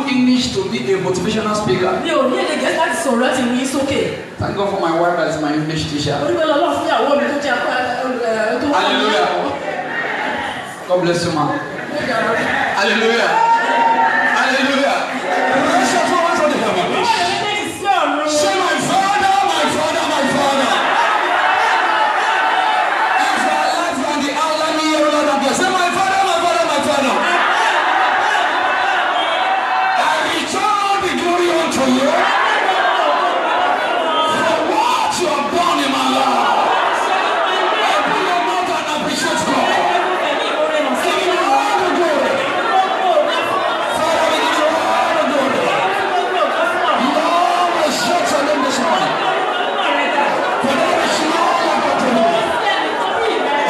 English to be a motivational speaker. Mi ò ní èdè Gẹ̀ẹ́sì láti sọ̀rọ̀ láti rí sókè. Thank God for my wife that is my English teacher. Onígbà lọ́lọ́ fún ìyàwó mi tó jẹ́ tó. Hallelujah. God bless you, man. Hallelujah. Hallelujah. Say my father, my father, my father. If you are alive from the outline here, Lord of God, say my father, my father, my father. I return the glory unto you for what you have done in my life. Open your mouth and appreciate God. Give him all the glory. Father, we give you all the glory. Lord, we shout your name this morning. For there is no one but you.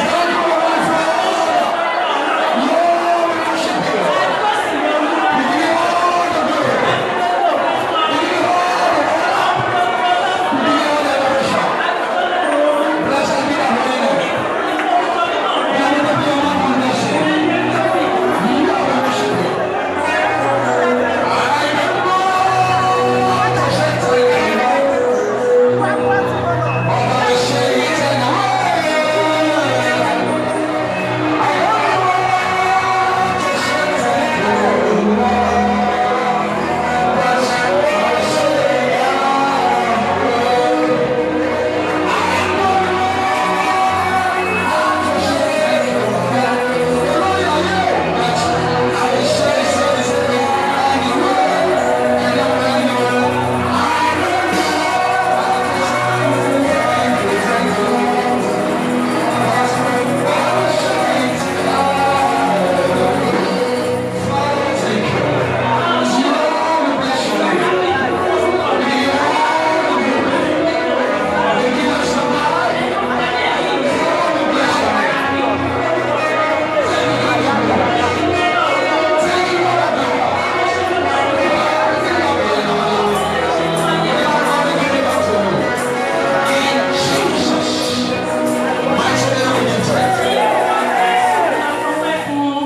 Thank you, my Father. Lord, we worship you. We give you all the glory. We give you all the honor. We give you all the adoration. Blessed be the holy name. Blessed be your name, our nation. Lord, we worship you. I remember to say to you, all the shades and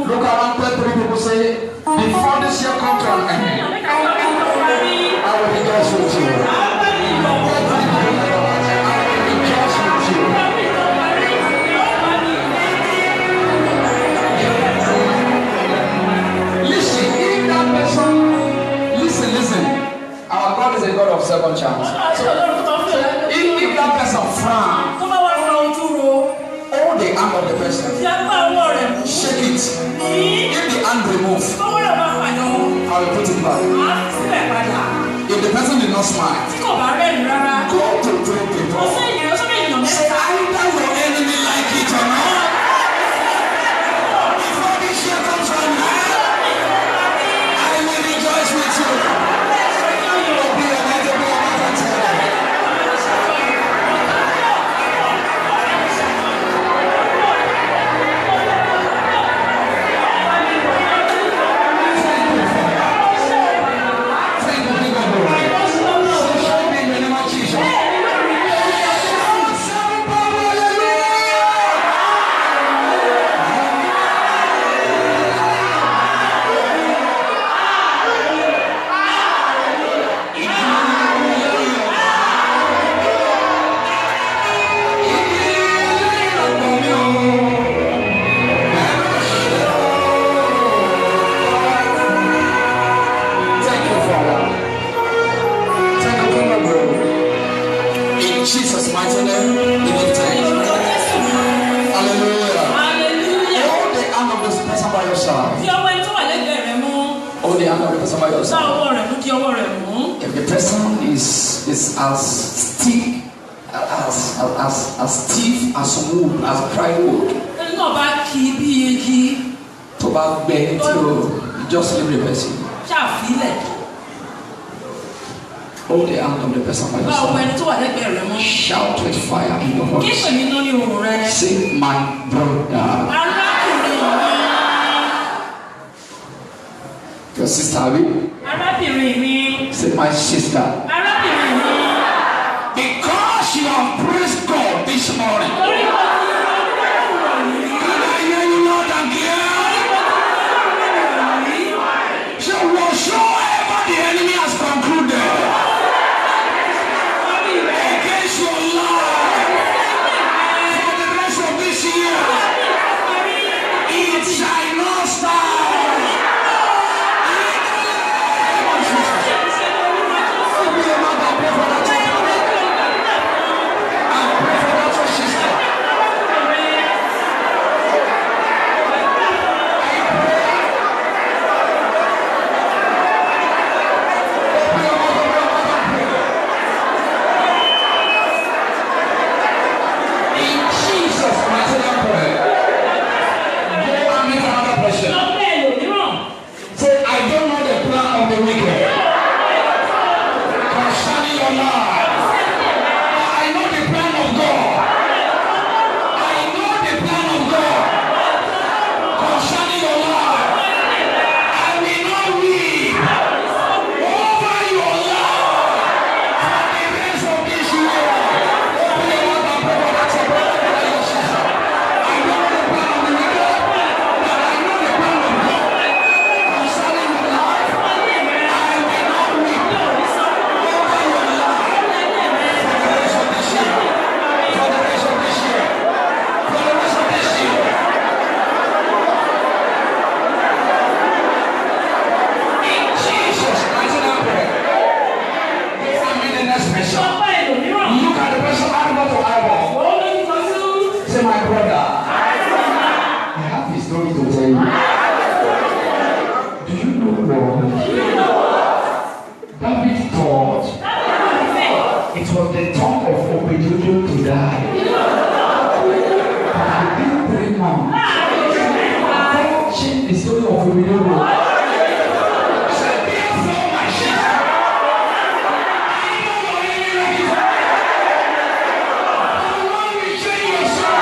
look around, tell three people, say, before this year comes to an end, I will rejoice with you. I will rejoice with you. Listen, if that person, listen, our God is a God of second chance. If that person frown, hold the hand of the person, shake it. If the hand remove, I will put it back. If the person did not smile, go to three people. Say either your enemy like it or not. Before this year comes to an end, I will rejoice with you. Be a little bit of a tell. Thank you, King of Glory. So shall it be in the name of Jesus. Thank you, Father. Thank you, King of Glory. In Jesus' mighty name, we give thanks. Hallelujah. Hold the hand of this person by your side. Hold the hand of the person by your side. If the person is as stiff as wood, as dry wood, to back bend to just leave the person. Hold the hand of the person by your side. Shout with fire in your voice. Say, my brother. Your sister, say, my sister. Because you have praised God this morning. Can I hear you loud and clear? So whatsoever the wicked concerning your life. I know the plan of God. I know the plan of God concerning your life. I will not weep over your life for the rest of this year. Open your mouth and pray for that brother and your sister. I don't know the plan of the wicked, but I know the plan of God concerning your life. I will not weep over your life for the rest of this year. For the rest of this year. For the rest of this year. In Jesus' mighty name, pray. Go and meet the next person. Look at the person eyeball to eyeball. Say, my brother, I have a story to tell you. Do you know what? David thought it was the tongue of Obed-Edom to die. But within 3 months, God changed the story of Obed-Edom. Say, therefore, my sister, I know your enemy. I want to change your story.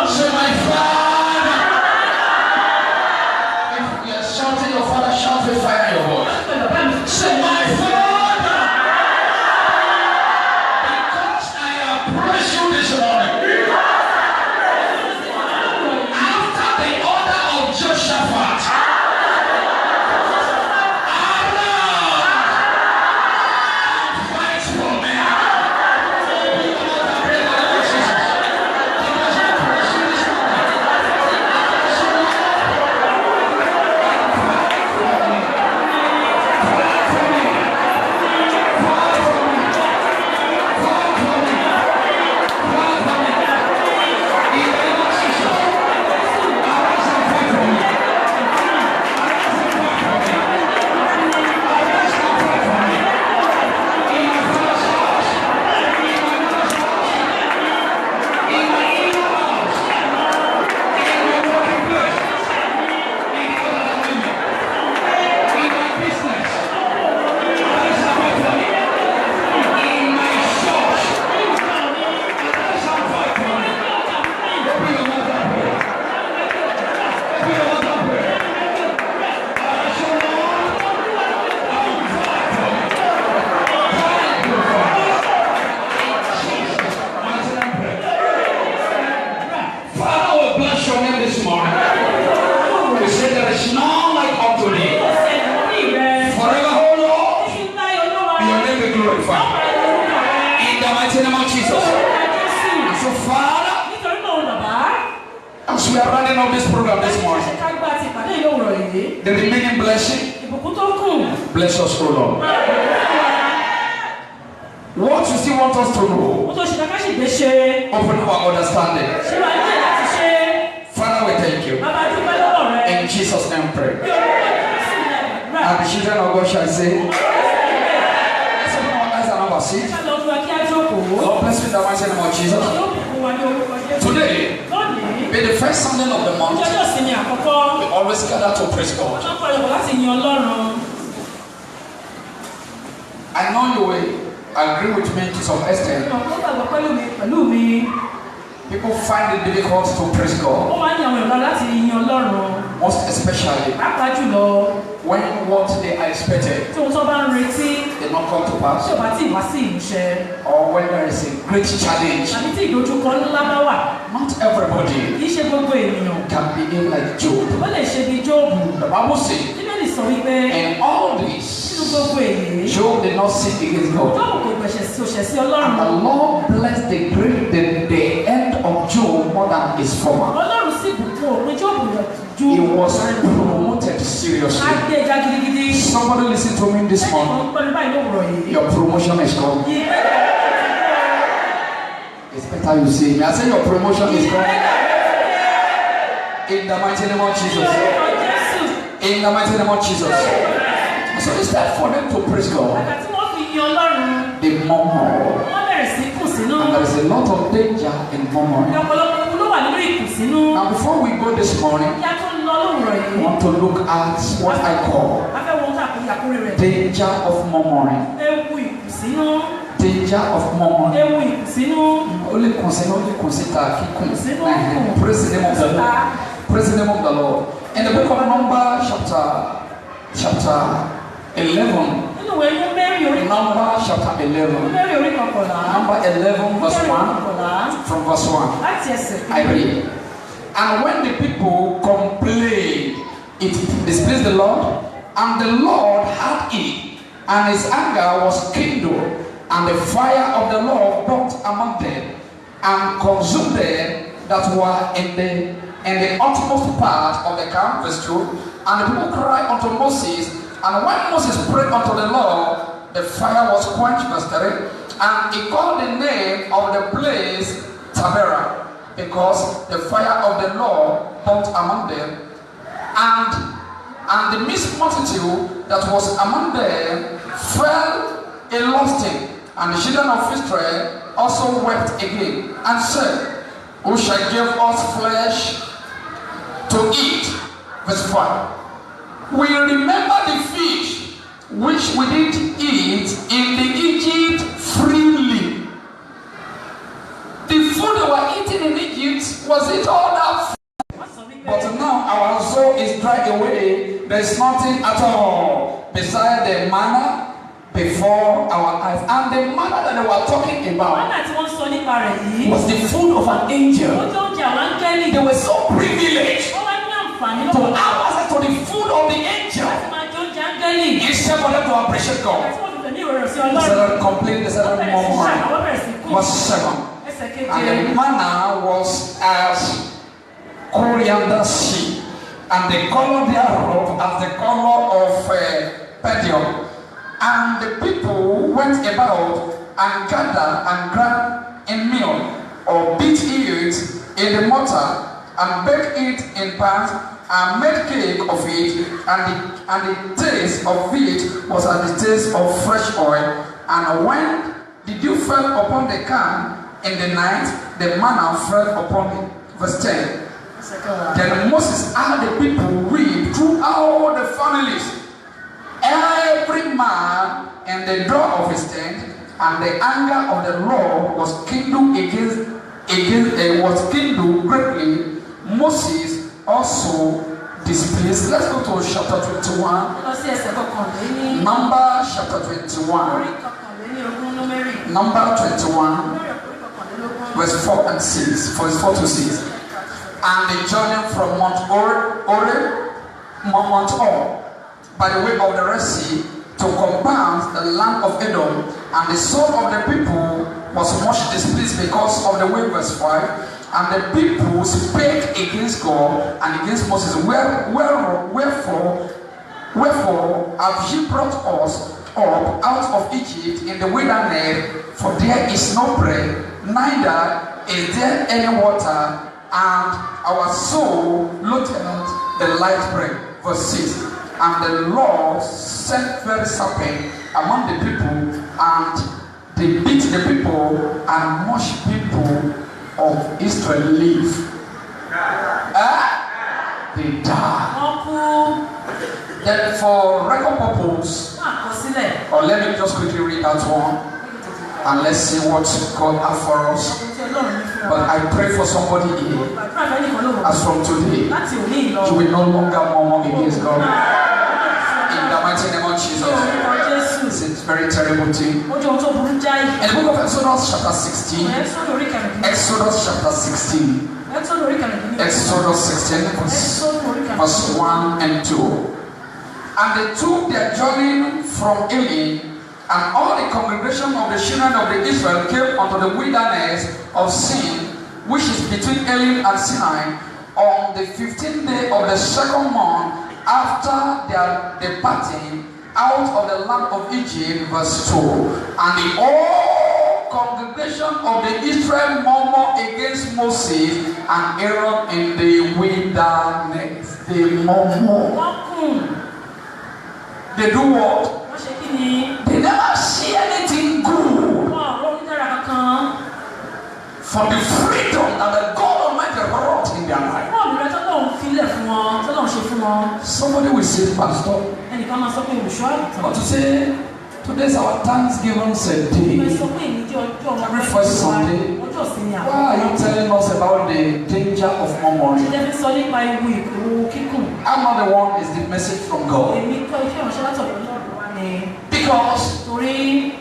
Say, my Father. If you are shouting your Father, shout with fire in your voice. Say, my Father. Because I appraise you this morning. After the order of Jehoshaphat. Fight for me. We are running on this program this morning. The remaining blessing, bless us, O Lord. What you still want us to know, open our understanding. Father, we thank you. In Jesus' name, pray. And the children of God shall say, let's open our eyes and have a seat. Lord, bless me in the mighty name of Jesus. Today, be the first Sunday of the month. We always gather to praise God. I know you will agree with me to some extent. People find it difficult to praise God. most especially Pàápàá jùlọ. when what they are expected Tí ohun tó bá ń retí. did not come to pass, Tí ò bá tí ì wá sí ìmúṣẹ. or when there is a great challenge. Tàbí tí ìdojúkọ ńlá bá wà. Not everybody Kì í ṣe gbogbo ènìyàn. can behave like Job. Ó lè ṣe bí Jóòbù. The Bible says, Bíbélì sọ wípé in all nínú this, gbogbo èyí. Job did not sin against God. Jóòbù kò gbẹ̀ṣẹ̀ sí òṣẹ̀ sí And Ọlọ́run. the Lord blessed the end of Job more than his former. Ọlọ́run sì bùkún òpin Jóòbù rẹ̀ ju. He was promoted seriously. Á gbé ga gidigidi. Somebody listen to me this morning. Ẹnìkan pẹ̀lú báyìí lówùrọ̀ yìí. Your promotion is coming. It's better you say me. I say your promotion is coming. In the mighty name of Jesus. In the mighty name of Jesus. So instead for them to praise God, Àgbà tí wọ́n fi yin Ọlọ́run. they murmur. Wọ́n bẹ̀rẹ̀ sí kùnsínú. And there is a lot of danger in murmuring. Ọ̀pọ̀lọpọ̀ ikú ló wà nínú ìkùnsínú. Now before we go this morning, Kí a tó lọ lówùrọ̀ I yìí. want to look at what I call A fẹ́ wo ohun tí a pè ní àkórí rẹ̀. danger of murmuring. Ewu ìkùnsínú. Danger of murmuring. Ewu ìkùnsínú. Only consider Ìkùnsínú. praise the name of the Lord. Praise the name of the Lord. In the book of Numbers, chapter 11. Nínú ìwé Númérì orí Numbers chapter 11. Númérì orí kọkànlá. Number 11 verse Númérì 1. kọkànlá. From verse 1. Láti ẹsẹ̀ I read. And when the people complained, it displeased the Lord, and the Lord had it, and his anger was kindled, and the fire of the Lord burnt among them, and consumed them that were in the utmost part of the camp. Verse 2. And the people cried unto Moses, and when Moses prayed unto the Lord, the fire was quenched. Verse 3. And he called the name of the place Taberah, because the fire of the Lord burnt among them, and the mixed multitude that was among them fell a lusting, and the children of Israel also wept again, and said, Who shall give us flesh to eat? Verse 5. We remember the fish which we did eat in the Egypt freely. The food they were eating in Egypt, was it all that food? But now our soul is dried away. There is nothing at all beside the manna before our eyes. And the manna that they were talking about Wọ́n tí wọ́n sọ nípa rẹ̀ yìí. was the food of an angel. Ó jẹ́ oúnjẹ àwọn áńgẹ́lì. They were so privileged Wọ́n wá ní àǹfààní to lọ́wọ́. have access to the food of the angel Láti máa jẹ oúnjẹ áńgẹ́lì. instead for them to appreciate God. Àti wọ́n fi fẹ̀mí ìrọ̀rùn sí They Ọlọ́run. started complaining, they Wọ́n started bẹ̀rẹ̀ sí ṣàkà, murmuring. wọ́n bẹ̀rẹ̀ sí kú. Verse 7. Ẹsẹ̀ And keje. the manna was as coriander seed, and the color thereof as the color of pedium. And the people went about and gathered and ground in meal, or beat it in the mortar, and baked it in pans, and made cake of it, and the taste of it was as the taste of fresh oil. And when the dew fell upon the camp in the night, the manna fell upon it. Verse 10. Then Moses had the people weep throughout the families, every man in the door of his tent, and the anger of the Lord was kindled was kindled greatly. Moses also displeased. Let's go to chapter 21. Lọ sí ẹsẹ̀ kọkànléní. Number chapter 21. Orí kọkànléní ogún Númérì. Number 21. Númérì orí kọkànlélógún. Verse 4 and 6. Verse 4 to 6. And they journeyed from Mount Or, by the way of the Red Sea, to compound the land of Edom. And the soul of the people was much displeased because of the way. Verse 5. And the people spake against God and against Moses. Wherefore have ye brought us up out of Egypt in the wilderness? For there is no bread, neither is there any water, and our soul loathed the light bread. Verse 6. And the Lord sent very serpent among the people, and they beat the people, and much people of Israel live. They die. Wọ́n kú. Then for record purpose, Fún àkọsílẹ̀. or let me just quickly read that one, and let's see what God has for us. Ohun tí Ọlọ́run ní fún But I pray for somebody here. As from today, you will no longer murmur against God. In the mighty name of Jesus. It's a very terrible thing. In the book of Exodus chapter 16. Exodus chapter 16. Exodus 16 verse 1 and 2. And they took their journey from Elim, and all the congregation of the children of the Israel came unto the wilderness of Sin, which is between Elim and Sinai, on the 15th day of the second month after their departing out of the land of Egypt. Verse 2. And the whole congregation of the Israel murmured against Moses and Aaron in the wilderness. They murmur. They do what? They never see anything good. For the freedom that the God Almighty wrought in their life. Somebody will say, Pastor, but to say, today's our Thanksgiving day. Every first Sunday. Why are you telling us about the danger of murmuring? I'm not the one, is the message from God. Because when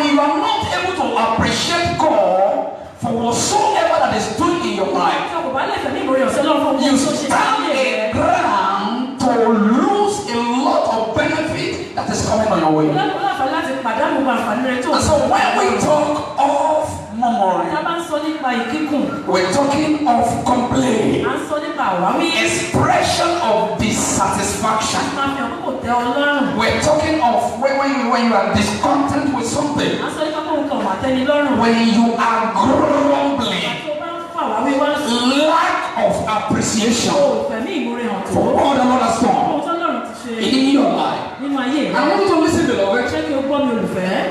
you are not able to appreciate God for whatsoever that is doing in your life, you stand a ground to lose a lot of benefit that is coming on your way. And so when we talk of murmuring, we're talking of complaint, expression of dissatisfaction. We're talking of when you are discontent with something, when you are grumbling, lack of appreciation for all the Lord has done in your life. I want you to listen, beloved.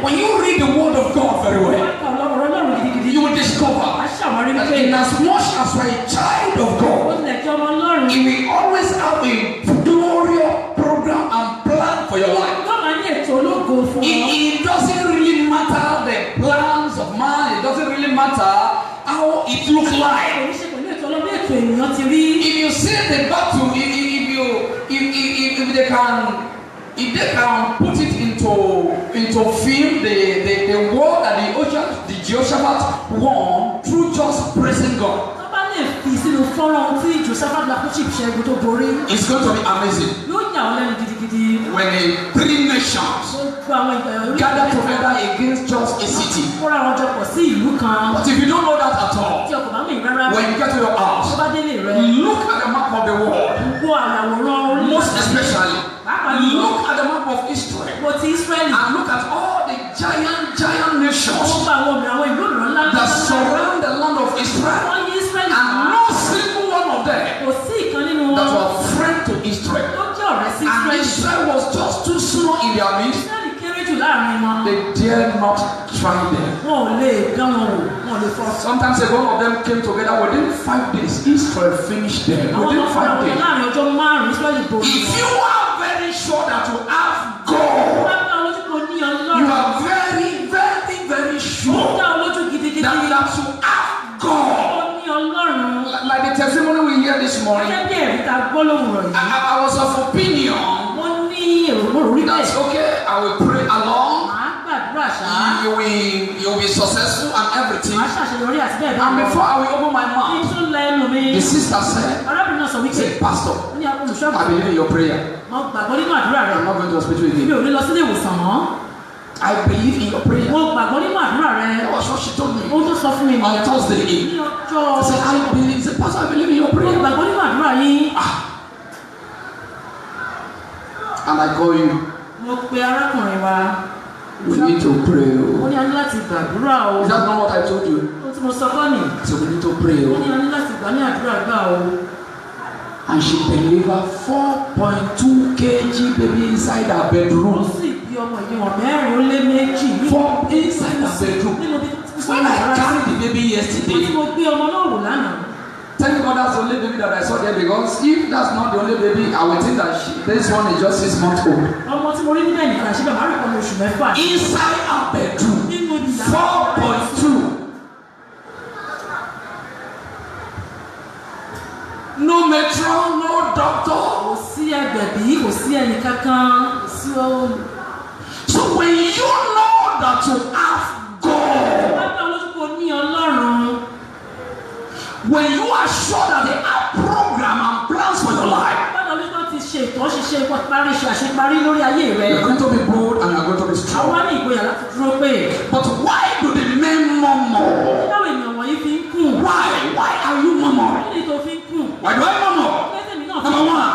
When you read the word of God very well, you will discover that in as much as you are a child of God, He will always have a glorious program and plan for your life. It doesn't really matter the plans of man. It doesn't really matter how it looks like. If you see the battle, if they can put it into film, the war that the Jehoshaphat won through just praising God, it's going to be amazing. When the three nations gather together against just a city. But if you don't know that at all, when you get to your house, look at the map of the world. Most especially, look at the map of Israel. And look at all the giant nations that surround the land of Israel. And no single one of them that were friend to Israel. And Israel was just too small in their midst. They dared not try them. Sometimes a one of them came together within 5 days. Israel finished them within 5 days. If you are very sure that you have God, you are very, very, very sure that you have God. Like the testimony we hear this morning, I was of opinion that's okay. I will pray along. You will be successful and everything. And before I will open my mouth, the sister said, Pastor, I believe in your prayer. I'm not going to hospital with you. I believe in your prayer. That was what she told me on Thursday evening. I said, I believe. He said, Pastor, I believe in your prayer. And I call you. We need to pray. Is that not what I told you? So we need to pray. And she delivered 4.2 kg baby inside her bedroom. Inside her bedroom. When I carried the baby yesterday, thank God that's the only baby that I saw there, because if that's not the only baby, I would think that this one is just 6 months old. Inside our bedroom, 4.2. doctor. Kò sí ẹgbẹ̀bí, kò sí ẹnì kankan, kò sí ohun. So when you know that you have God, Bákan ló kò ní Ọlọ́run. when you are sure that they have program and plans for your life, Bákan ló ti ṣe ìtọ́ ṣiṣẹ́ ìparí ṣe àṣeparí lórí ayé rẹ. you're going to be bold and you're going to be strong. Àwa ní ìgboyà láti dúró pé. But why do the men murmur? Báwo ènìyàn wọ̀nyí fi ń kùn? Why are you murmuring? Kí ni tó fi ń kùn? Why do I murmur? Kẹ́sẹ̀mí náà fi Number one,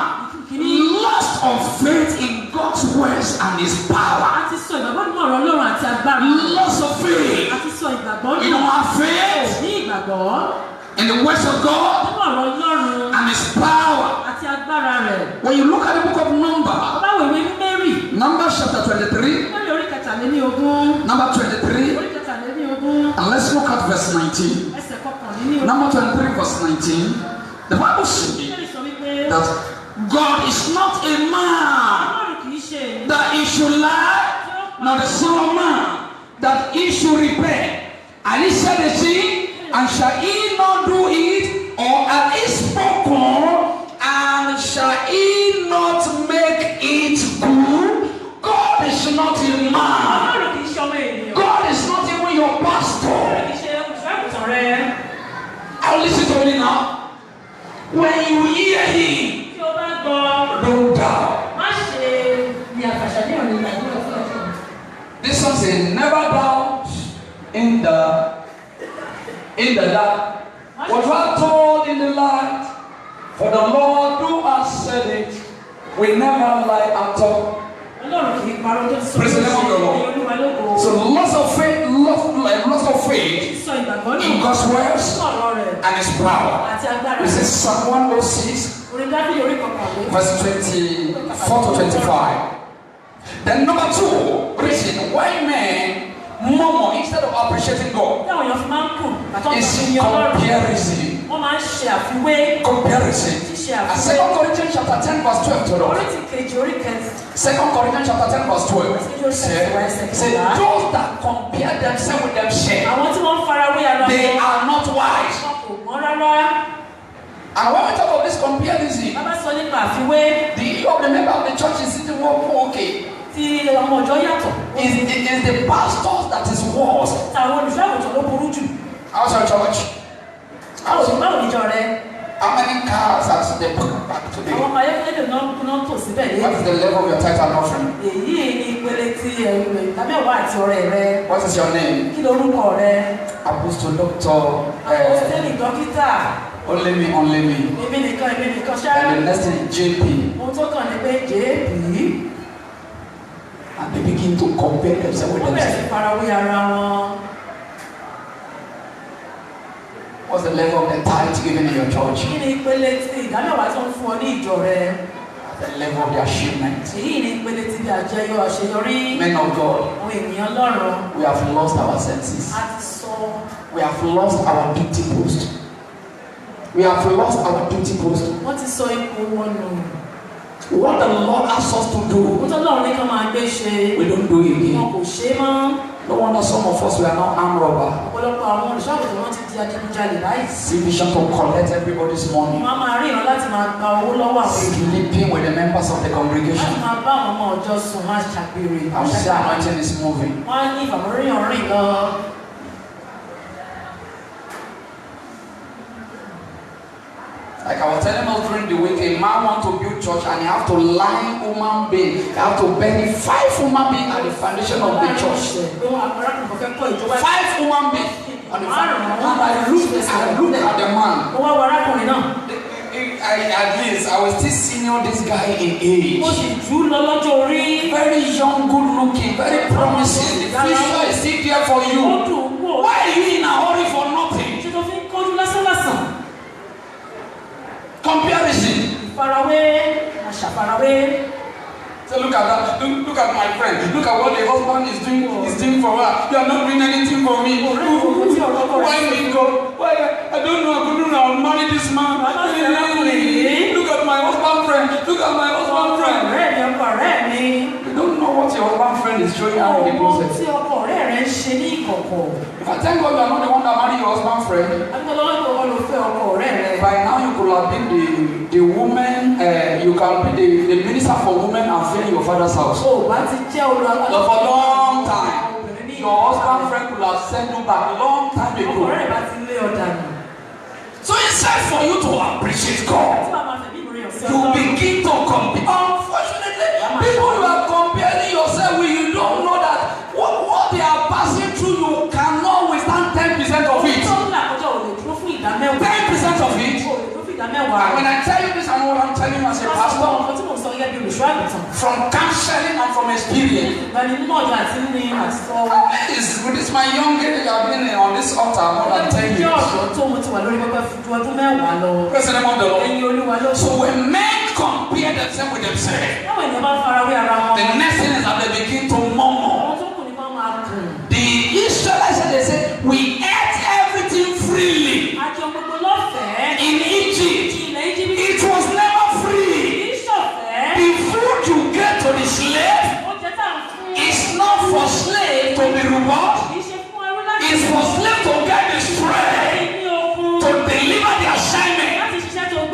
kìíní. loss of faith in God's words and His A power. ti sọ ìgbàgbọ́ nínú ọ̀rọ̀ Ọlọ́run àti agbára. Loss of faith. A ti sọ ìgbàgbọ́ You nínú don't have faith ní ìgbàgbọ́ in the words of God nínú ọ̀rọ̀ Ọlọ́run and His power. àti agbára rẹ̀. When you look at the book of Numbers, Báwo ìwé Númérì? Numbers chapter 23, Númérì orí kẹtàléníogún. number 23, Orí kẹtàléníogún. and let's look at verse 19. Ẹsẹ̀ kọkànléníogún. Number 23, verse 19. The Bible says Númérì sọ wípé that God is not a man Ọlọ́run kìí ṣe ènìyàn that He should lie, nor the Son of Man that He should repent. And He said a thing, and shall He not do it? Or have He spoken, and shall He not make it good? God is not a man. Ọlọ́run kìí ṣe ọmọ ènìyàn. God is not even your pastor. Ọlọ́run kìí ṣe olùṣọ́àgùntàn rẹ. I'll listen to me now. When you hear Him, Tí o bá gbọ́, don't doubt. má ṣe ní àfàṣà ní ọ̀nà ìgbàgbọ́ fún ọ̀fun. This song says, never doubt in the dark. What you are told in the light, for the Lord who has said it will never lie at all. Ọlọ́run kìí parọ́ tó ti sọ Praise the name of the Lord. Olúwa lógo. So lots of faith, lots of faith Sọ ìgbàgbọ́ in náà God's words fún ọ̀rọ̀ rẹ̀ and His power. àti agbára This rẹ̀. is Psalm 106, Orin Dáfídì orí kọkànlé. verse 24 to 25. Then number two, reason why men murmur instead of appreciating God Táwọn èèyàn fi máa ń kùn àtọ́ is tó ní Ọlọ́run. comparison. Wọ́n máa ń ṣe àfiwé. Comparison. Ṣíṣe And àfiwé. 2 Corinthians chapter 10 verse 12 to Orí us. ti kejì orí kẹsì. 2 Corinthians chapter 10 verse 12 say those that compare themselves with themselves, Àwọn tí wọ́n ń farawé ara they wọn. are not wise. Wọn kò mọ́ rárá. And when we talk of this comparison, Bàbá sọ nípa àfiwé the of the member of the church is sitting okay. tí ọmọ ọjọ́ yàtọ̀. Is the pastors that is worse. Tàwọn olùṣọ́àgùntàn ló burú jù. How's your church? Báwo níjọ rẹ? How many cars has they put back today? Àwọn ọmọ ayélujára náà tò síbẹ̀ What lé. is the level of your tithe and offering? Èyí ni ìpele ti ìdámẹ́wàá àti ọrẹ rẹ. What is your name? Kí lorúkọ rẹ? Apostle Doctor. Apostoli dókítà. Only me. Èmi nìkan ṣá. And the next thing is JP. Ohun tó kàn ní pé JP. And they begin to compare themselves with Wọ́n bẹ̀rẹ̀ sí themselves. farawé ara wọn. What's the level of the tithe given in your church? Kí ni ìpele ti ìdámẹ́wàá tó ń fún ọ ní ìjọ rẹ? The level of the achievement. Èyí ni ìpele ti bí àjẹyọ àṣeyọrí. Men of God, Àwọn ènìyàn lọ́rùn. we have lost our senses. A ti sọ. We have lost our duty post. We have lost our duty post. Wọ́n ti sọ ipò wọn nù. What the Lord asks us to do, Ohun tó lọ́run ní ká máa gbé ṣe. we don't do it Wọn again. kò ṣe é mọ́. No wonder some of us we are now armed robber. Ọ̀pọ̀lọpọ̀ àwọn olùṣọ́àgùntàn wọn ti di adigunjalè báyìí. Division to collect everybody's money. Wọ́n á máa ríran láti máa gba owó lọ́wọ́ àwọn èèyàn. Sleeping with the members of the Láti congregation. máa bá àwọn ọmọ ọjọ́ sùn máa ṣàgbèrè. And say anointing is moving. Wọ́n á ní ìfàmọ́ríyàn rìn lọ. Like I was telling us during the week, a man want to build church and he have to line human being. He have to bury 5 human beings at the foundation of the church. 5 human beings at the foundation. And I look at the man. Mo wá wo arákùnrin náà. At least I was still senior this guy in age. Mo sì jù ú lọ lọ́jọ́ orí. Very young, good looking, very promising. The future is still there for Ó you. dùn wò. Why are you in a hurry for nothing? Ṣé tó fi ń kọjú lásánlásán? Comparison. Ìfarawé, àṣàfarawé. So look at that. Look at my friend. Look at what the husband is doing for her. You are not doing anything for me. Why me go? Why? I don't know. I couldn't have married this man. Look at my husband friend. Look at my husband friend. Ọ̀rẹ́ mi, ọkọ ọ̀rẹ́ mi. You don't know what your husband friend is showing out in the Ọmọ process. tí ọkọ ọ̀rẹ́ rẹ ń ṣe ní ìkọ̀kọ̀. If I thank God you are not the one that married your husband's friend, by now you could have been the woman, you can be the minister for women and affairs in your father's house. But for a long time, your husband's friend could have sent you back a long time ago. So it's time for you to appreciate God. You begin to compare. Unfortunately, people you are comparing yourself with, you don't know that what they are passing through, you cannot withstand 10% of it. 10% of it. And when I tell you this, I know what I'm telling you as a pastor. From counseling and from experience. With this my young age, I've been on this altar more than 10 years. Praise the name of the Lord. So when men compare themselves with themselves, the next thing is that they begin to murmur. The Israelites, they said, we ate everything freely. In Egypt, it was never free. The food you get to the slave is not for slave to be rewarded. It's for slave to get the strength to deliver the assignment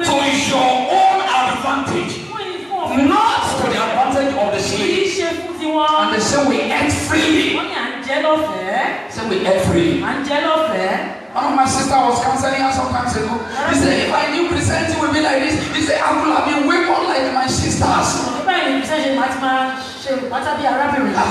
to your own advantage, not to the advantage of the slave. And they say we ate freely. Say we ate freely. One of my sisters was counseling her some time ago. He said, if I knew Christianity would be like this, he said, I would have been way more like my sisters. I would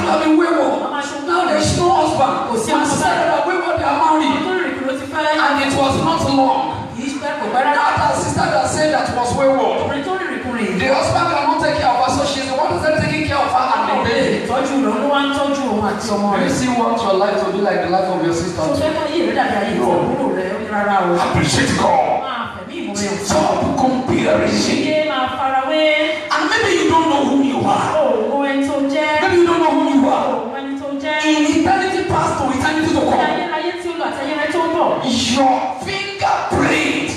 have been way more. Now there's no husband. My sister are way more, they are married. And it was not long. That sister that said that was way more. The husband cannot take care of her, so she's the one that's taking care of her and the baby. Can you see what your life will be like the life of your sister? No. Appreciate God. Stop comparing. And maybe you don't know who you are. Maybe you don't know who you are. In eternity past to eternity to come, your fingerprint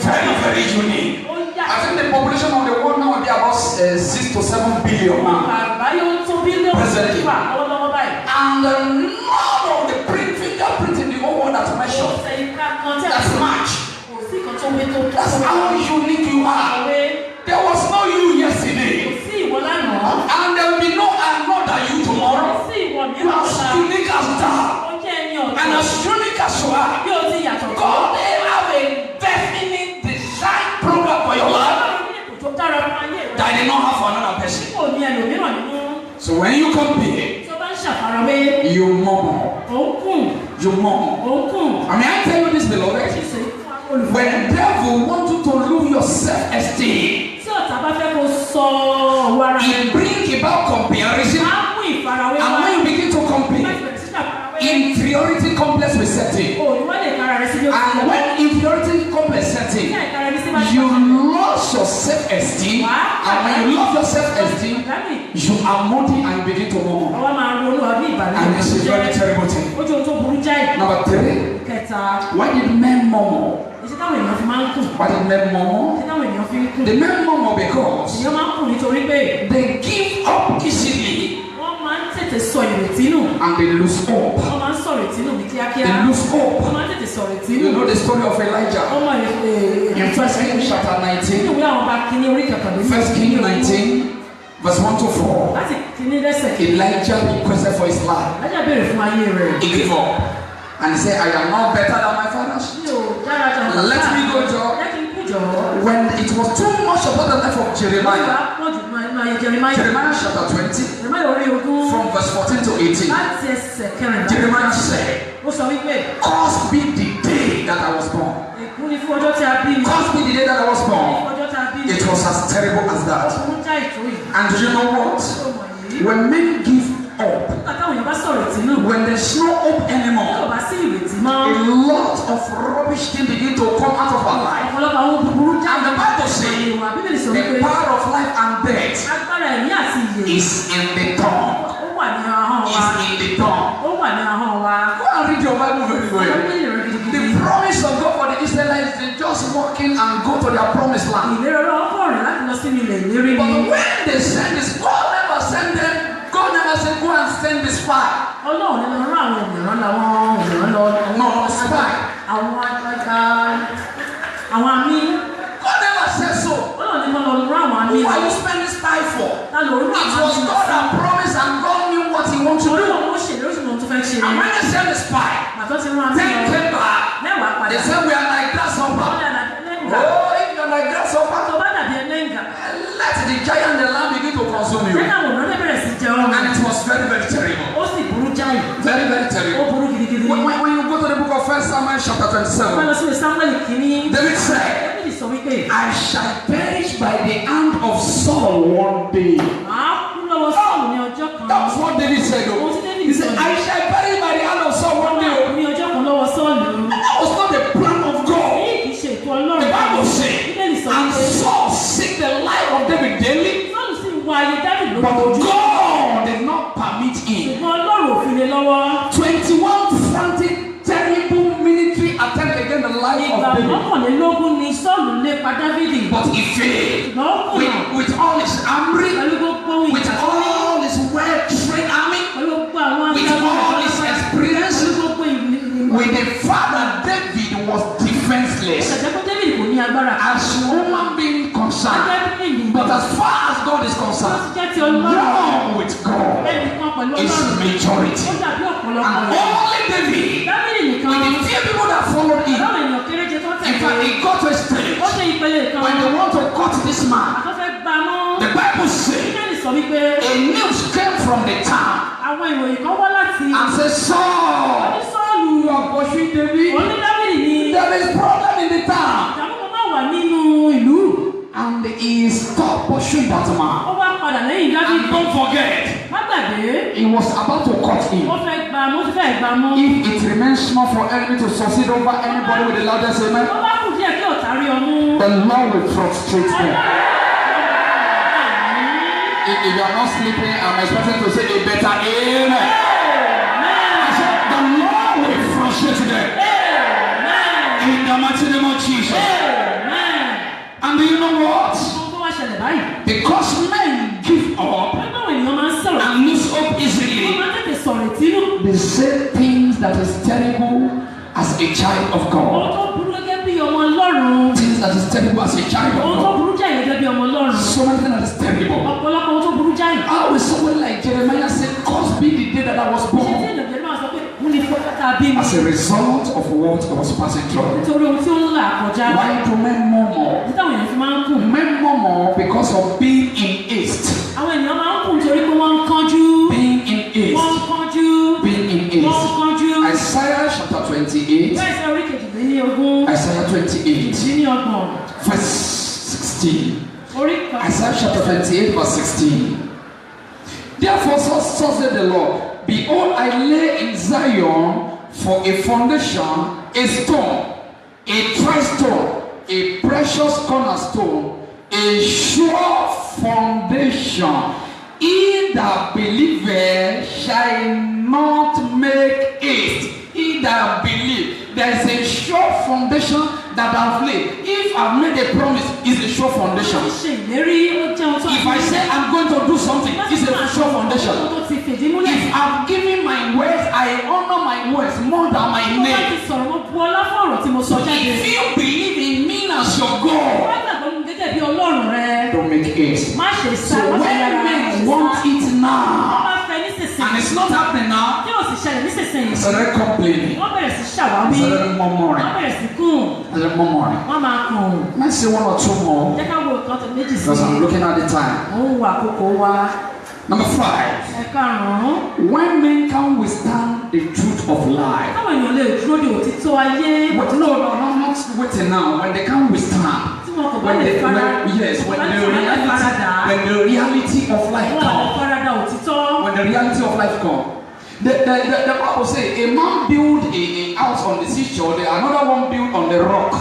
very, very unique. I think the population of the world now will be about 6 to 7 billion now. Presently. And none of the fingerprint in the whole world that's measured. That's match. That's how unique you are. There was no you yesterday. And there will be no another you tomorrow. You are as unique as that. And as unique as you are. God have a definite design program for your life that I did not have for another person. So when you compare, you murmur. You murmur. I mean, I tell you this, beloved. When the devil wants you to lose your self-esteem, he brings about comparison. And when you begin to compare, inferiority complex will set in. And when inferiority complex set in, you lose your self-esteem. And when you lose your self-esteem, you are moody and you begin to murmur. And this is a very terrible thing. Number 3. Why did men murmur? Why did men murmur? The men murmur because they give up easily. And they lose hope. They lose hope. You know the story of Elijah in 1 Kings chapter 19. 1 Kings 19 verse 1 to 4. Elijah requested for his life. He gave up. And he said, I am not better than my fathers. Let me go, Job. When it was too much about the life of Jeremiah. Jeremiah chapter 20 from verse 14 to 18. Jeremiah said, cursed be the day that I was born. Cursed be the day that I was born. It was as terrible as that. And do you know what? When men give up, when there's no hope anymore, a lot of rubbish things begin to come out of our life. And the Bible says the power of life and death is in the tongue. Is in the tongue. Go and read your Bible very well. The promise of God for the Israelites, they just walk in and go to their promised land. But when they send this, God never sent them. God never never say go and send the spy. Ọlọ́run ní lọ rán àwọn ènìyàn làwọn ènìyàn lọ. No, spy. Àwọn àmì. God never said so. Ọlọ́run ní lọ rán àwọn àmì. Who are you spending spy for? It was It God that promised and God knew what he wanted to do. And when they sent the spy, 10 came back. They said we are like grasshopper. Oh, if you are like grasshopper, let the giant the lamb begin to consume you. And it was very, very terrible. Very, very terrible. When you go to the book of 1 Samuel chapter 27, David said, I shall perish by the hand of Saul one day. That's what David said. He said, I shall perish by the hand of Saul one day. That was not the plan of God. The Bible says, and Saul seek the life of David daily. But God did not permit him. 21 frantic, terrible military attempt against the life of David. But he failed. With all his armory, with all his well-trained army, with all his experience, with the fact that David was defenseless. As human being concerned, but as far as God is concerned, wrong with God is majority. And only David, with the few people that followed him, in fact, he got to a stage when they want to cut this man. The Bible says a news came from the town and said, Saul, you are pushing David. There is problem in the town. And he stopped pursuing that man. And don't forget, he was about to cut him. If it remains small for enemy to succeed over anybody with the loudest amen, the Lord will frustrate them. If you are not sleeping, I'm expecting to say a better amen. I said, the Lord will frustrate them. In the mighty name of Jesus. And do you know what? Because men give up and lose hope easily, they say things that is terrible as a child of God. Things that is terrible as a child of God. So many things that is terrible. How will someone like Jeremiah say, "Cause be the day that I was born"? As a result of what I was passing through. Why do men murmur? Men murmur because of being in haste. Being in haste. Being in haste. Isaiah chapter 28. Isaiah 28. Verse 16. Isaiah chapter 28 verse 16. Therefore, so says the Lord, behold, I lay in Zion for a foundation, a stone, a tried stone, a precious cornerstone, a sure foundation. He that believeth shall not make haste. He that believe, there is a sure foundation that I've laid. If I've made a promise, it's a sure foundation. If I say I'm going to do something, it's a sure foundation. If I've given my words, I honor my words more than my name. If you believe in me as your God, don't make haste. So when men want it now, and it's not happening now, so they're complaining. So they're murmuring. Let's say one or two more, because I'm looking at the time. Number 5. When men can withstand the truth of life. No, not waiting now. When they can't withstand. When the reality of life comes. When the reality of life comes. The Bible says a man build a house on the seashore, another one built on the rock.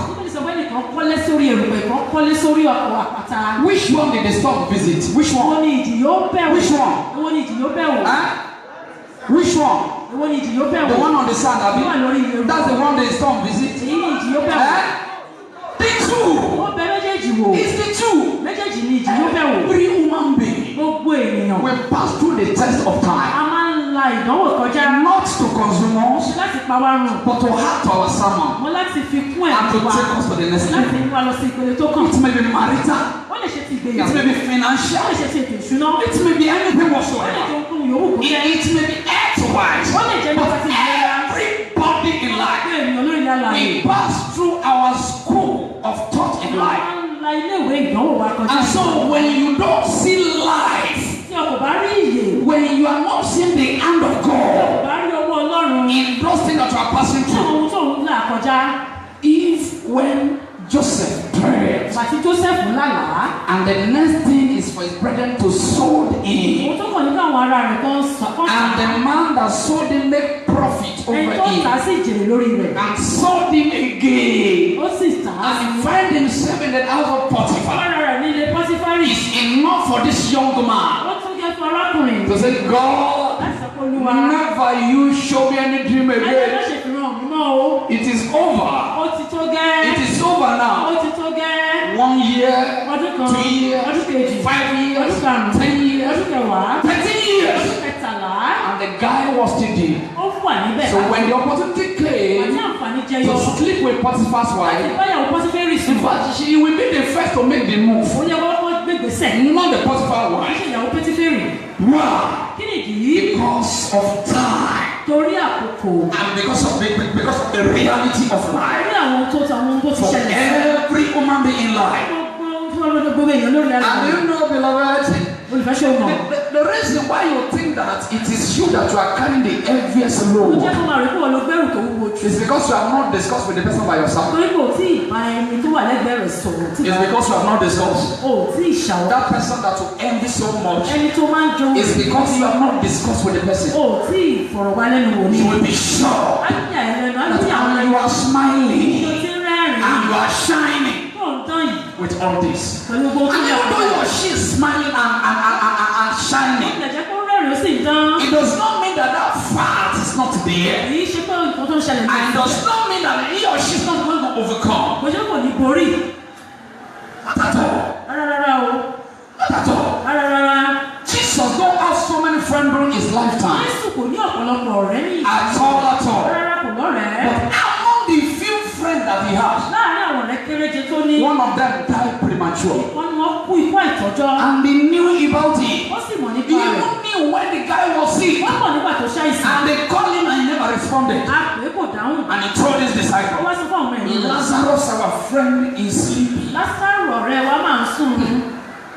Which one did the storm visit? Which one? Which one? Huh? Which one? The one on the sand, Abi? That's the one the storm visit? The two. It's the two. Every human being ènìyàn. We pass through the test of A time, máa ń la ìdánwò kọjá. not to consume us, Láti pa wá run. but to add to our sermon Mo láti fi kún and to ẹ̀mí wa. take us to the next Láti level. mú wa lọ sí ìpele tó kàn. It may be marital, Ó lè ṣe ti it ìgbéyàwó. may be Ó financial, lè ṣe ti ètò ìṣúná. Ó it may be anything lè whatsoever. jẹ́ ohunkóhun yòówù kó jẹ́. It may be earthwise, Ó lè jẹ́ nípa but ti ìlera. everybody in life, Gbé ènìyàn lórí ilé alààyè. we pass through our school of thought in A life. máa ń la ilé ìwé ìdánwò wa kọjá. And so when you don't see life, Tí o kò bá rí ìyè, when you are not seeing the hand of tí o kò God bá rí owó Ọlọ́run, in those things that you are passing tí through, ohun tó ń là kọjá. if when Joseph prayed, Bàtí Joseph lálàá, and the next thing is for his brethren to sold ohun him, tó kàn ní káwọn ará rẹ̀ kan sọ and the man that sold him make profit over ẹni tó tà á him, sí ìjèrè lórí rẹ̀. and sold him again, Ó sì tà á sí. and he find himself in the house of Potiphar. Ara rẹ̀ ní ilé Pọ́tífárì. It's enough for this young man Ó tún jẹ́ fún arákùnrin to say, God, láti sọ pé Olúwa. never you show me any dream Ayé ló again. ṣe fi ràn mí mọ́ o. It is over. Ó ti tó gẹ́. It is over now. Ó ti tó gẹ́. 1 year, Ọdún kan, 2 years, ọdún kejì, 5 years, ọdún karùn-ún, 10 years, ọdún kẹwàá, 13 years. ọdún kẹtàlá. And the guy was still there. Ó wà níbẹ̀. So when the opportunity Àti came àǹfààní jẹyọ. to sleep with Potiphar's wife, Ìbáyàwó Pọ́tífárì in sùn. fact, she will be the first to make the move, Ó yẹ kọ́kọ́ gbégbèsè. not the Potiphar Kì í wife. ṣe ìyàwó Pọ́tífárì. Wow! Kí nìdí? Because of time Torí àkókò. and because of the reality of life. Torí àwọn tó ti For ṣẹlẹ̀. every human being in life. Gbogbo èèyàn lórí ara And rẹ̀. you know, beloved, Olùfẹ́ ṣe mọ̀. the reason why you think that it is you that you are carrying the heaviest Ó load jẹ́ kó máa rí kó wọ́n lọ gbẹ́rù tó wúwo jù. is because you have not discussed with the person by yourself. Torí kò tí ì bá ẹni tó wà lẹ́gbẹ̀ẹ́ rẹ̀ sọ̀rọ̀ tí It's because you have not discussed. ò tí ì ṣàwọ́. That person that you envy so much Ẹni tó máa ń jẹun is because you have not discussed with the person. ò tí ì fọ̀rọ̀ wá lẹ́nu wò ní. You will be sure Á ní àìlẹ́nu, á that ní àwọn and you are tó smiling ti ń rẹ́rìn-ín. and you are shining Tó ń tán yìí with all this. pẹ̀lú gbogbo And tó yà even though wọ́n. your she is smiling and shining, Ìjẹ̀jẹ̀ kó rẹ́rìn-ín ó sì ń tán. it does not mean that that fat is not there. Kì í ṣe pé nǹkan tó ń ṣẹlẹ̀ ní And it does not mean that he or she is not going to overcome. Kò ṣe kò ní borí. Not at all. Rárá o. Not at all. Rárá. Jesus don't have so many friends during his lifetime. Jésù kò ní ọ̀pọ̀lọpọ̀ ọ̀rẹ́ ní ìgbà. At all. Rárá kò lọ́rẹ̀ẹ́. But among the few friends that he has, Láàárín àwọn ọ̀rẹ́ kéréje tó ní. one of them died premature. Wọ́n ní wọ́n kú ikú àìtọ́jọ́. And they knew about it. Ó sì mọ̀ He nípa rẹ̀. even knew when the guy was sick. Wọ́n mọ̀ nígbà tó ṣàìsàn. And they called him and he never responded. A pè é kò dáhùn. And he told his Ó disciples, wá sọ fún àwọn ẹ̀yìn rẹ̀. Lazarus, our friend, is sleeping. Lásárù ọ̀rẹ́ wa máa ń sùn.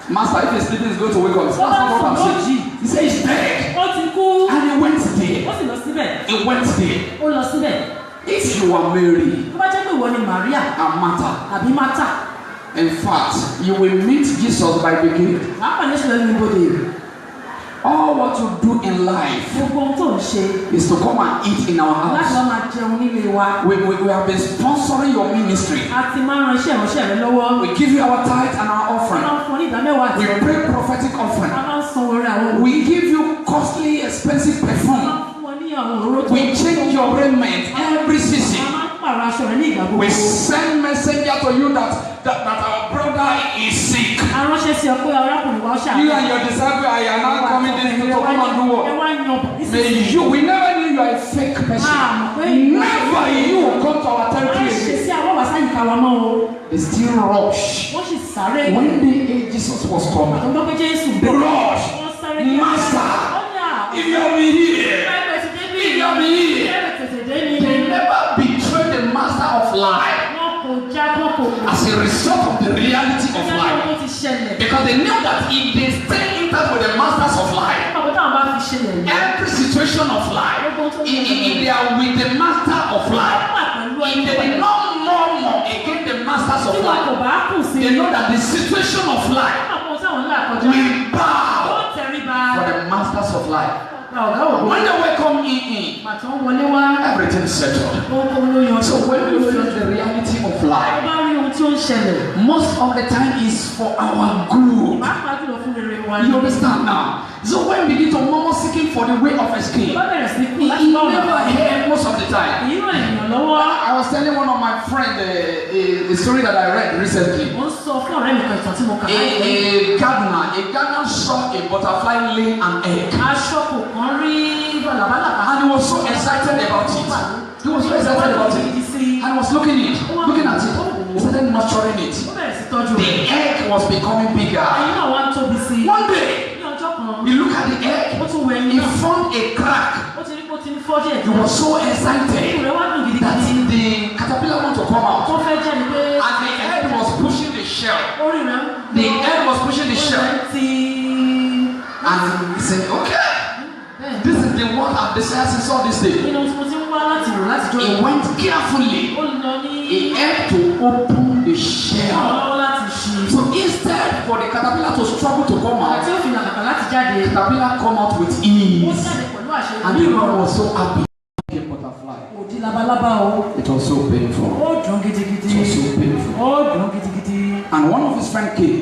Master, if he's sleeping, he's going to wake up. That's Ó bá not what I'm sùn lójì. saying. He said he's dead. Ó ti kú. And he went Ó there. sì lọ síbẹ̀. He went there. Ó lọ síbẹ̀. If you are Mary Tó bá jẹ́ pé ìwọ ni Màríà and Martha, àbí Mátà. in fact, you will meet Jesus by the gate. Màá pàdé ṣe lẹ́nu ibodè. All what you do in life Gbogbo ohun tó ń ṣe is to come and eat in our láti house. wá máa jẹun nílé wa. We have been sponsoring your ministry. A ti máa ń ran iṣẹ́ ìránṣẹ́ rẹ lọ́wọ́. We give you our tithe and our A offering. máa ń fún ọ ní ìdámẹ́wàá We àti pray prophetic offering. a máa ń san orí àwọn olùkọ́. We give you costly, expensive A máa perfume. ń fún ọ ní àwọn òróró tó We change your raiment every A season. máa ń pààrọ̀ aṣọ rẹ ní ìgbà gbogbo. We send messenger to you that our brother is sick. A ránṣẹ́ sí ọ pé arákùnrin wa ṣáà. You and your disciple are now coming this to come and do Ẹ what? wá yan bọ̀ May you, we never knew you are a fake person. Never you come to our Má territory ṣe again. sí àwọn wàsá yìí ká wa mọ́ o. They still rush. Wọ́n sì sáré. When the Jesus was coming, Àwọn gbọ́ pé Jésù they bọ̀. rush. Wọ́n sáré. Master, Wọ́n ní à. if you are here, Bẹ́ẹ̀ tètè dé if you are here, tètè dé ní. they never betray the master of life Wọ́n kò já wọ́n kò kò. as a result of the reality of Ẹja life. tó ti ṣẹlẹ̀. Because they knew that if they stay in touch with the masters of life, Nígbà tó táwọn bá fi ṣẹlẹ̀ yìí. every situation of life, if they are with the master of life, if they did not murmur against the masters of Tí wọn kò life, bá kù sí. they know that the situation of life Àwọn táwọn ńlá kọjá. will bow Wọ́n tẹríba. for the masters of life. Ọ̀gá ògbó. When they welcome in, Màtí wọ́n wọlé wá. everything settled. Ohun ló yan. So when we face the reality of Wọ́n life, bá rí ohun tí ó ń ṣẹlẹ̀. most of the time is for our good. Pàápàá jùlọ fún rere wa. You understand now? So when we begin to murmur seeking for the way of escape, Wọ́n bẹ̀rẹ̀ sí kú he láti bá ọ̀nà. never heard most of the time. Èyí ràn ènìyàn lọ́wọ́. I was telling one of my friends the story that I read recently. Mo sọ fún ọ̀rẹ́ mi kan ìtàn tí mo kà láìpẹ́. A gardener saw a butterfly lay an egg. Aṣọ́kù kan rí labalábá. And he was so excited about it. He was so excited about it. And he was looking at it. He started nurturing it. The egg was becoming bigger. One day, he looked at the egg. He found a crack. He was so excited that the caterpillar wanted to come out. And the egg was pushing the shell. The egg was pushing the shell. And he said, okay, this is the one I've decided since all this day. He went carefully. He had to open the shell. So instead for the caterpillar to struggle to come out, the caterpillar come out with ease. And the man was so happy. A butterfly. It was so painful. It was so painful. And one of his friends came.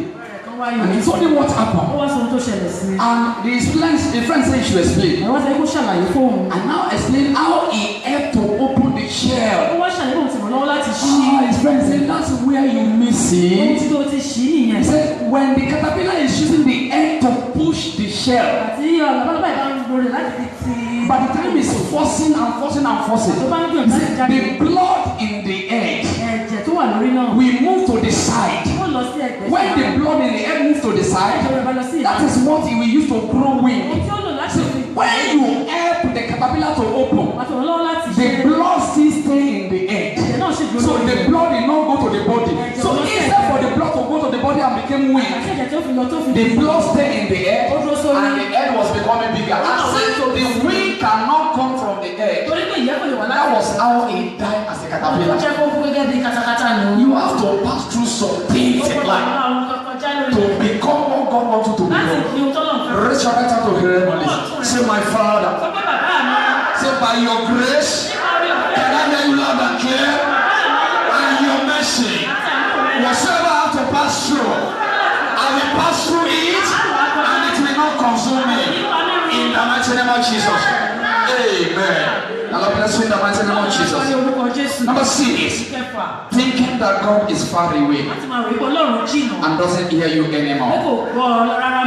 And he told him what happened. And the friend said he should explain. And now explain how he had to open the shell. His friend said, that's where you miss it. He said, when the caterpillar is using the egg to push the shell, by the time it's forcing and forcing and forcing, he said, the blood in the egg we move to the side. When the blood in the egg moves to the side, that is what we use to grow wings. So when you help the caterpillar to open, the blood still stay in the egg. So the blood did not go to the body. So instead for the blood to go to the body and become weak, the blood stayed in the egg and the egg was becoming bigger. And since the wing cannot come from the egg, that was how he died as a caterpillar. You have to pass through some things in life to become what God wants you to become. Reach your right hand to heaven. Say, my Father. Say, by your grace, can I hear you loud and clear? And your mercy, whatever I have to pass through, I will pass through it, and it will not consume me. In the mighty name of Jesus. Amen. Allah bless you in the mighty name of Jesus. Number 6, thinking that God is far away and doesn't hear you anymore.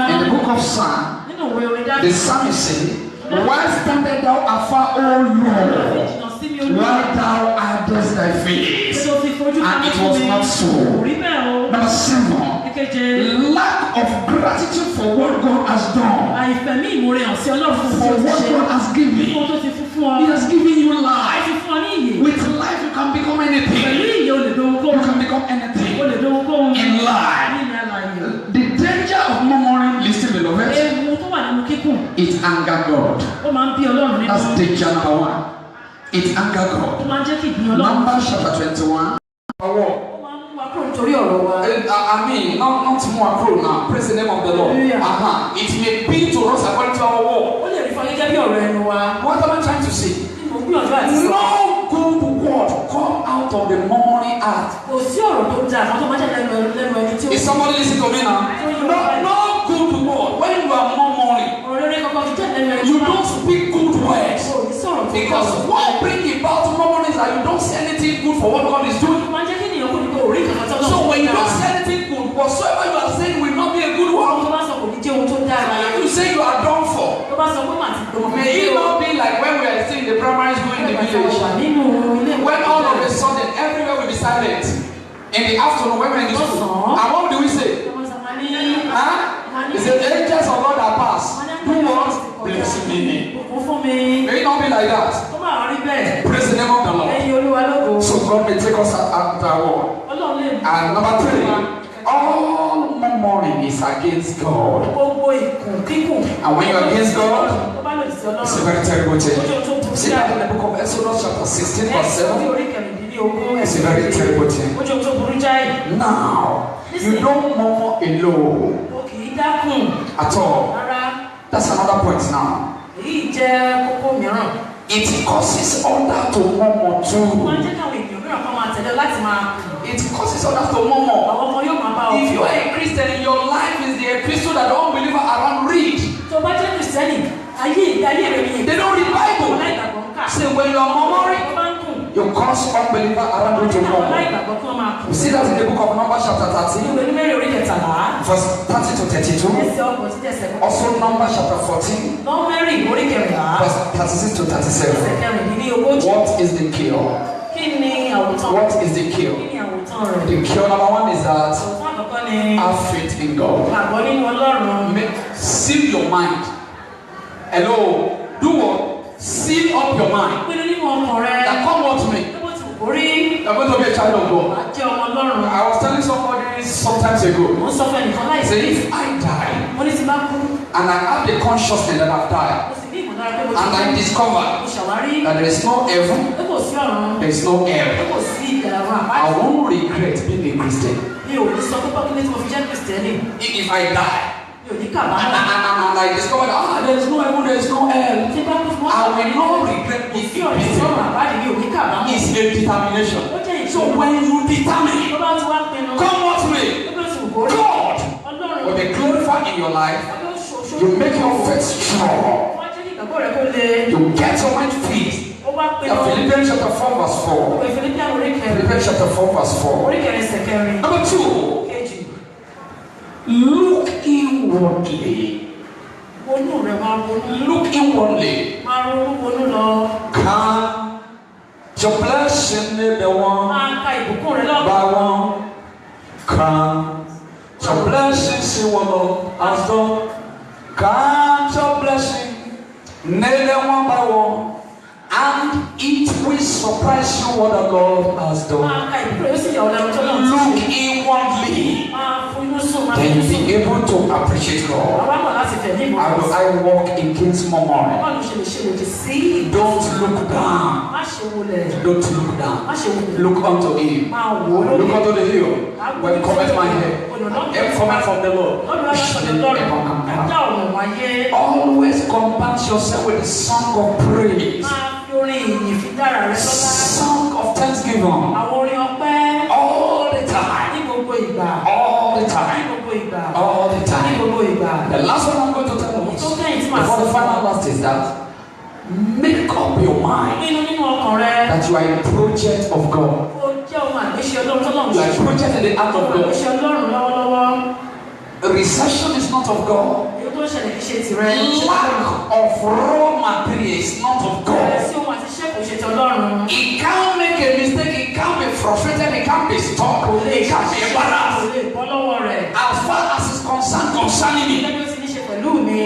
In the book of Psalm, the psalmist said, why standest thou afar, O Lord? Why thou hidest thy face? And it was not so. Number 7, lack of gratitude for what God has done, for what God has given. He has given you life. With life you can become anything. You can become anything in life. The danger of murmuring, listen beloved, it anger God. That's danger number 1. It anger God. Numbers chapter 21. I mean, not more crow now. Praise the name of the Lord. It may be to us according to our war. What am I trying to say? No good word come out of the murmuring heart. Is somebody listening to me now? No good word. When you are murmuring, you don't speak good words. Because what brings about murmuring is that you don't say anything good for what God is doing. So when you don't say anything good, whatsoever you are saying will not be a good word. If you say you are done for, may it not be like when we are still in the primary school in the village. When all of a sudden everywhere will be silent. In the afternoon when we are in the school. And what do we say? It says the angels of God are passed. Do what? Bless me. May it not be like that. Praise the name of the Lord. So God may take us at our word. And number 3, all murmuring is against God. And when you are against God, it's a very terrible thing. See that in the book of Exodus chapter 16 verse 7. It's a very terrible thing. Now, you don't murmur alone at all. That's another point now. It causes others to murmur too. It causes others to murmur. If you are a Christian and your life is the epistle that the unbeliever around read, they don't read the Bible. Say when you are murmuring, You cause unbeliever around you to Àwọn come. aláìgbàgbọ́ kí wọ́n máa kú. You see that in the book of Numbers chapter 13, Ìwé Númérì orí kẹtàlá. verse 30 to 32. Ẹsẹ̀ ọgbọ̀n sí ẹsẹ̀ kọkànlá. Also Numbers chapter 14, Númérì orí kẹrìnlá. verse 36 to 37. Ẹsẹ̀ kẹrìndínlógójì. What is the cure? Kí ni àwòtán? What is the Kí cure? ni àwòtán rẹ̀? The cure number one is that Àwòtán àkọ́kọ́ ni have faith in God. àgbọ̀ nínú Ọlọ́run. Seal your mind. Hello. Do what? Seal up your mind. Pinnu nínú ọkàn rẹ̀. That come what me. Bí wọ́n ti wù kó rí. I'm going to be a child of God. Wàá jẹ́ ọmọ Ọlọ́run. I was telling somebody sometimes ago. Mo ń sọ fún ẹnìkan láì Say sí. if I die Mo ní ti bá kú. and I have the consciousness that I've died, Mo sì ní ìmọ̀lára pé mo ti and I kú. discover Mo ṣàwárí. that there is no heaven, Pé kò sí ọ̀run. there is no hell, Pé kò sí ìgbàlàwọ̀ I àbájá. won't regret being a Christian. Mi ò ní sọ pé pọ́kílé tí mo fi jẹ́ Kristẹni. If I die Mi ò ní and kàbámọ̀. I discover that there is no heaven, there is no hell, Tí bá kú fún I will not regret kò being sí a ọ̀run sí Christian. ọ̀run àbájá mi ò ní kàbámọ̀. It's a determination. Ó jẹ́ So ìṣòro. when you determine, Tó bá ti wá pinnu. come what may, Bí wọ́n ti wù kó rí. God Ọlọ́run. will be glorified in your life. Ọlọ́run ṣoṣo. You make your faith strong. Wọ́n jẹ́ kí ìgbàgbọ́ rẹ̀ kó le. You get your mind fit. Ó wá pinnu. Philippians chapter 4 verse 4. Ìwé Fílípíà orí kẹrin. Philippians chapter 4 verse 4. Orí kẹrin ẹsẹ̀ kẹrin. Number 2. Kejì. Look inwardly. Wọnú rẹ̀ máa wọnú. Look inwardly. Máa ronú wọnú lọ. Can your blessing be the one Máa ka ìbùkún rẹ̀ lọ́gbọ̀n. by one? Can your blessing see one as done? Can your blessing nail them one by one? And it will surprise you what the Lord has done. Máa ka ìbùkún rẹ̀ yóò sì yà ọ́ lẹ́nu tó náà ti Look ṣe. inwardly. Máa finú sùn, máa Then finú sùn. be able to appreciate God. Àwa mọ̀ láti fẹ̀ ní How do ìmọ̀. I walk against murmuring? Báwo ló ṣe lè ṣe lòdì sí? Don't look down. Má ṣe wọlẹ̀. Don't look down. Má ṣe wọlẹ̀. Look unto Him. Máa wò ó Look lókè. unto the hill. When cometh my help. Help cometh from the Lord. Lọ́dún wá sọ̀rọ̀ lọ́rùn. Dá ọ̀nà wáyé. Always combat yourself with a song of praise. Máa fi orin ìyìn fi dára rẹ lọ́lá. Song of thanksgiving. Àwọn orin ọpẹ́. All the time. Ní gbogbo ìgbà. All the Ní time. gbogbo ìgbà. All the Ní time. gbogbo ìgbà. The last one I'm going to tell Tó you kẹ́yìn tí màá before sọ the fún final wa. last is that make up your mind Nínú nínú ọkàn rẹ. that you are a project of God. Ó jẹ́ ohun àgbéṣe Ọlọ́run tọ́lọ́run You are a project in the hand of God. Àgbéṣe Ọlọ́run lọ́wọ́lọ́wọ́. Recession is not of God. Èyí tó ń ṣẹlẹ̀ kì í ṣe tìrẹ. Lack of raw material is not of Bẹ̀rẹ̀ God. sí ohun àti iṣẹ́ kò ṣe ti Ọlọ́run. He can't make a mistake. He can't be frustrated. He can't be stuck. He can't be Kò embarrassed. lè bọ́ lọ́wọ́ rẹ̀. As far as is concerned concerning me, Gẹ́gẹ́ bí ó ti ní ṣe pẹ̀lú mi.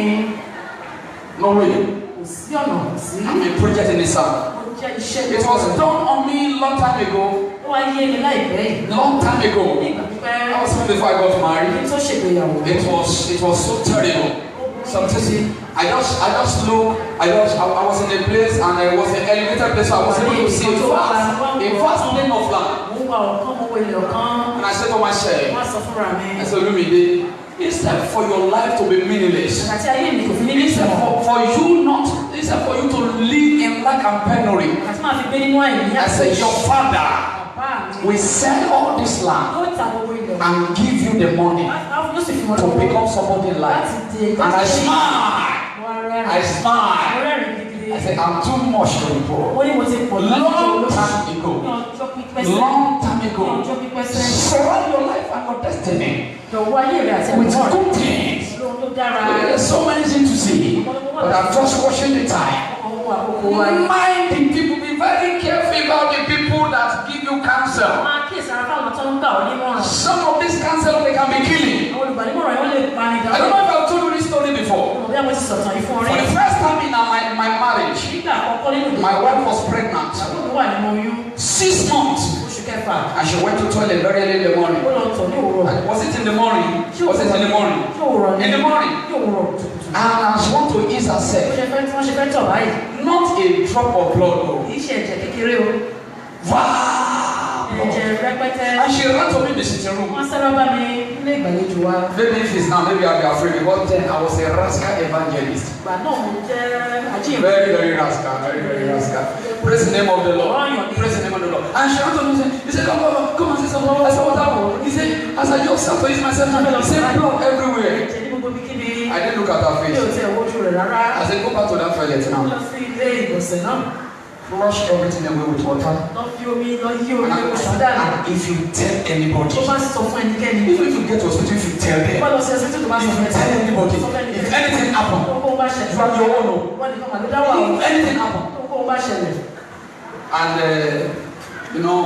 no way. Kò sí ọ̀nà kò sí. I'm a project in the sun. Ó jẹ́ iṣẹ́ It was done on me long time ago. Ó wá yé mi láìpẹ́ yìí. Long time ago. Ní ìgbà pípẹ́. I was even before I got married. Ní tó ṣègbéyàwó. It was so terrible. Sometimes I just look. I was in a place and I was in an elevated place. So I was able to see a vast plain of land. Mo wà ọ̀kan, mo wọ ilẹ̀ ọ̀kan. And I said to myself, Wọ́n á sọ fúnra mi. I said, Olumide, instead for your life to be meaningless, Àti ayé mi kò fi ní ní instead ìtumọ̀. for you to live in lack and penury, Àti máa fi gbé nínú àìní I said, your father Bàbá mi. will sell all this land Yóò ta gbogbo ilẹ̀. and give you the money Yóò sì fi mọ̀ to lọ́wọ́. become somebody in life. Láti dé. And I smile. Wọ́n rẹ́rìn. I smile. Mo rẹ́rìn gidigidi. I said, I'm too much to be poor. Ó ní mo ti pọ̀ Long time Ní ago. ọjọ́ pípẹ́ sẹ́yìn. Long time Ní ago. ọjọ́ pípẹ́ sẹ́yìn. Surround your life and your destiny Jọ̀wọ́ ayé rẹ̀ àti with ẹ̀kọ́ rẹ̀. good things. Lóhun tó dára. There's so many things to see, but I'm just watching the time. Ọkọ̀ àkókò wa yìí. Mind the people, be very careful about the people that give you counsel. Máa kíyèsí ara fáwọn tó ń gbà ọ́ nímọ̀ràn. Some of these counsel they can be killing. Àwọn olùgbànímọ̀ràn yóò lè pa ní I don't know if I've told you this story before. Bí a mo ti sọ̀tàn yìí fún ọ For rí. the first time in my marriage, Nígbà àkọ́kọ́ nínú ìdílé. my wife was pregnant, Àbúrò mi wà nínú oyún. 6 months, Oṣù kẹfà. and she went to toilet very early in the morning. Ó lọ tọ̀ ní òwúrọ̀. Was it in the morning? Was it in the morning? Ní òwúrọ̀ ni. In the morning. Ní òwúrọ̀ kùtùkùtù. And she want to ease Bó herself. ṣe fẹ́ tí wọ́n ṣe fẹ́ tọ̀ báyìí. Not a drop of blood, no. Kì í ṣe ẹ̀jẹ̀ kékeré o. Wow. Ẹ̀jẹ̀ rẹpẹtẹ. And she ran to me in the sitting room. Wọ́n sábà bá mi nílé ìgbàlejò wa. Maybe if it's now, maybe I'll be afraid because then I was a rascal evangelist. Ìgbà náà mo jẹ́ àjíǹde. Very, very rascal, very rascal. Praise the name of the Lord. Praise the name of the Lord. And she ran to me and said, he said, come and say something. I said, what happened? He said, as I just sat to ease myself, he said, blood everywhere. Ẹ̀jẹ̀ ní gbogbo bíkíbi. I didn't look at her Mi ò face. tiẹ̀ wojú rẹ̀ rárá. I said, go back to that toilet Mo now. lọ sí ilé ìgbọ̀nsẹ̀ náà. flush everything away with water. And if you tell anybody, even if you get to hospital, if you tell them, tell anybody, if anything happen, you have your own. If anything happen, and you know,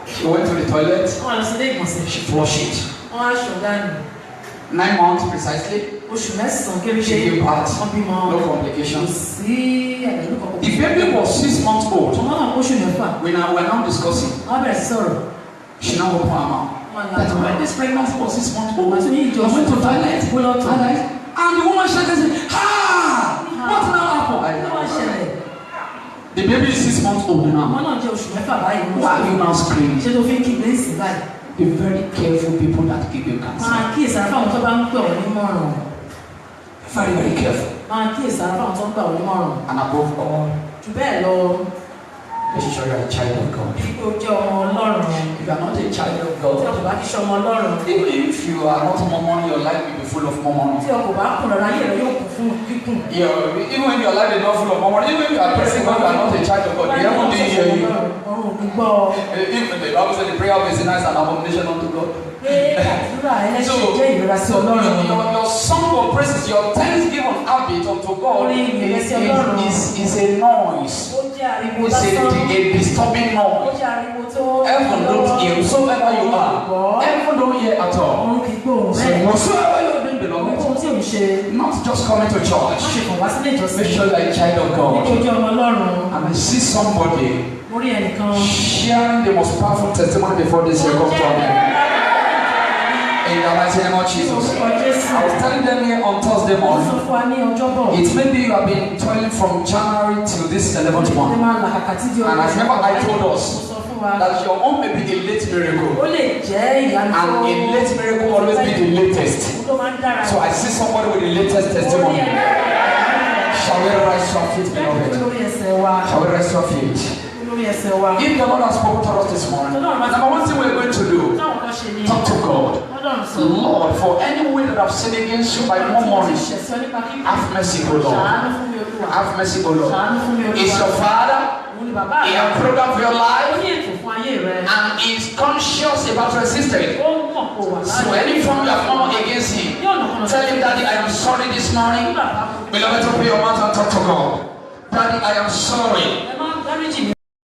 she went to the toilet. She flushed it. 9 months precisely. She gave birth. No complications. The baby was 6 months old. We're now discussing. She now opened her mouth. That when this pregnancy was 6 months old, I went to the toilet. And the woman shouted and said, "Ha! What now happened?" The baby is 6 months old now. Why are you now screaming? Be very careful people that give you cancer. Very, very careful. And above all, make sure you are a child of God. If you are not a child of God, even if you are not Mormon, your life will be full of Mormon. Even when your life is not full of Mormon, even if you are praying God, you are not a child of God. The heaven didn't hear you. Even the Bible says the prayer of a sinner is an abomination unto God. So your song of praises, your thanksgiving habit unto God is a noise. It's a disturbing noise. Heaven don't hear whosoever you are. Heaven don't hear at all. So whatsoever you do belong to, not just coming to church. Make sure you are a child of God. And I see somebody sharing the most powerful testimony before this year comes to an end. In the mighty name of Jesus. I was telling them here on Thursday morning. It may be you have been toiling from January till this 11th month. And I remember I told us that your own may be a late miracle. And a late miracle will always be the latest. So I see somebody with the latest testimony. Shall we rise to our feet, beloved? Shall we rise to our feet? If the Lord has spoken to us this morning, number one thing we're going to do, talk to God. Lord, for any way that I've sinned against you by more money, have mercy, O Lord. Have mercy, O Lord. Is your Father? He has programmed your life and is conscious about resisting. So any form you have come against him, tell him, Daddy, I am sorry this morning. Beloved, open your mouth and talk to God. Daddy, I am sorry.